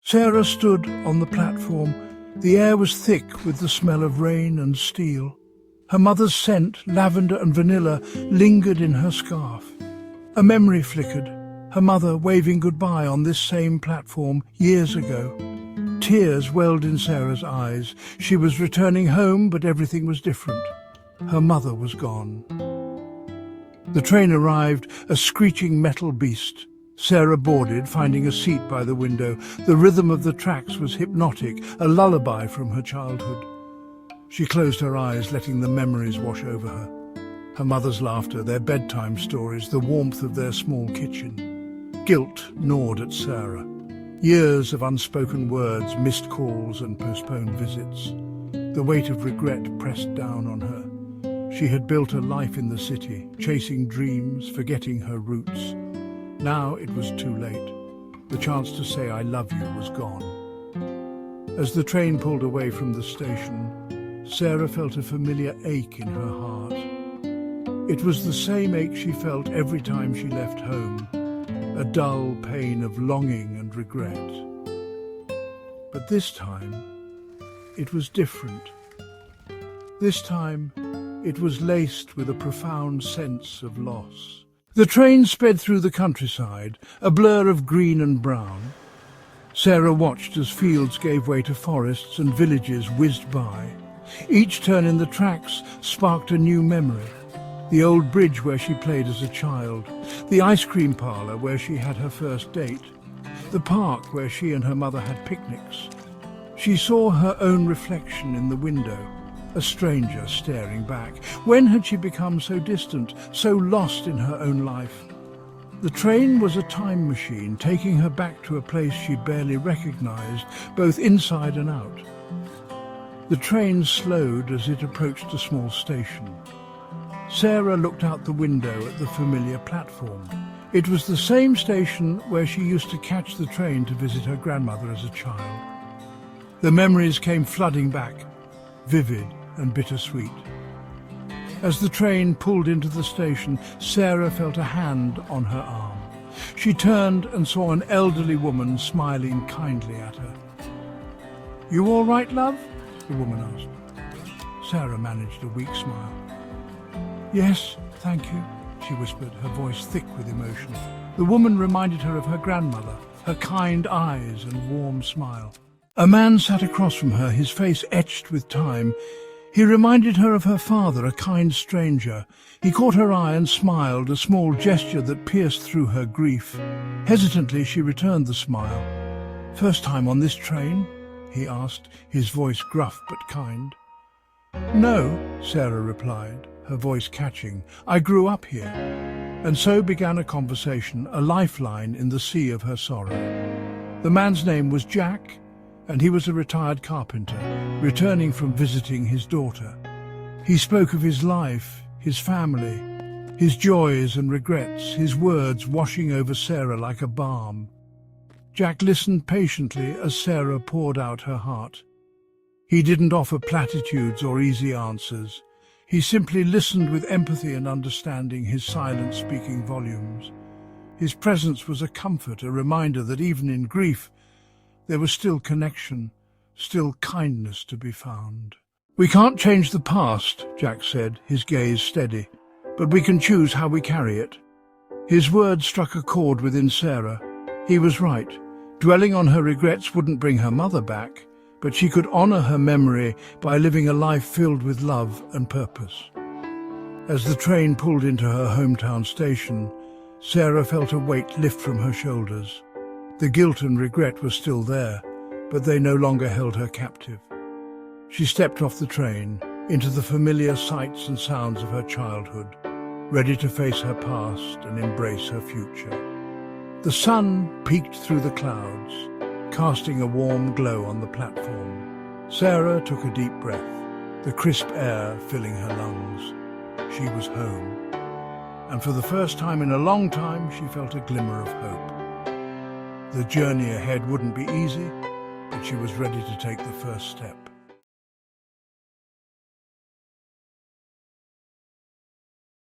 Sarah stood on the platform. The air was thick with the smell of rain and steel. Her mother's scent, lavender and vanilla, lingered in her scarf. A memory flickered, her mother waving goodbye on this same platform years ago. Tears welled in Sarah's eyes. She was returning home, but everything was different. Her mother was gone. The train arrived, a screeching metal beast. Sarah boarded, finding a seat by the window. The rhythm of the tracks was hypnotic, a lullaby from her childhood. She closed her eyes, letting the memories wash over her. Her mother's laughter, their bedtime stories, the warmth of their small kitchen. Guilt gnawed at Sarah. Years of unspoken words, missed calls and postponed visits. The weight of regret pressed down on her. She had built a life in the city, chasing dreams, forgetting her roots. Now it was too late. The chance to say I love you was gone. As the train pulled away from the station, Sarah felt a familiar ache in her heart. It was the same ache she felt every time she left home, a dull pain of longing and regret. But this time, it was different. This time, it was laced with a profound sense of loss. The train sped through the countryside, a blur of green and brown. Sarah watched as fields gave way to forests and villages whizzed by. Each turn in the tracks sparked a new memory. The old bridge where she played as a child, the ice cream parlour where she had her first date, the park where she and her mother had picnics. She saw her own reflection in the window, a stranger staring back. When had she become so distant, so lost in her own life? The train was a time machine, taking her back to a place she barely recognised, both inside and out. The train slowed as it approached a small station. Sarah looked out the window at the familiar platform. It was the same station where she used to catch the train to visit her grandmother as a child. The memories came flooding back, vivid and bittersweet. As the train pulled into the station, Sarah felt a hand on her arm. She turned and saw an elderly woman smiling kindly at her. "You all right, love?" the woman asked. Sarah managed a weak smile. "Yes, thank you," she whispered, her voice thick with emotion. The woman reminded her of her grandmother, her kind eyes and warm smile. A man sat across from her, his face etched with time. He reminded her of her father, a kind stranger. He caught her eye and smiled, a small gesture that pierced through her grief. Hesitantly, she returned the smile. "First time on this train?" he asked, his voice gruff but kind. "No," Sarah replied, her voice catching. "I grew up here." And so began a conversation, a lifeline in the sea of her sorrow. The man's name was Jack, and he was a retired carpenter, returning from visiting his daughter. He spoke of his life, his family, his joys and regrets, his words washing over Sarah like a balm. Jack listened patiently as Sarah poured out her heart. He didn't offer platitudes or easy answers. He simply listened with empathy and understanding, his silence speaking volumes. His presence was a comfort, a reminder that even in grief, there was still connection, still kindness to be found. "We can't change the past," Jack said, his gaze steady, "but we can choose how we carry it." His words struck a chord within Sarah. He was right. Dwelling on her regrets wouldn't bring her mother back, but she could honour her memory by living a life filled with love and purpose. As the train pulled into her hometown station, Sarah felt a weight lift from her shoulders. The guilt and regret were still there, but they no longer held her captive. She stepped off the train, into the familiar sights and sounds of her childhood, ready to face her past and embrace her future. The sun peeked through the clouds, casting a warm glow on the platform. Sarah took a deep breath, the crisp air filling her lungs. She was home. And for the first time in a long time, she felt a glimmer of hope. The journey ahead wouldn't be easy, but she was ready to take the first step.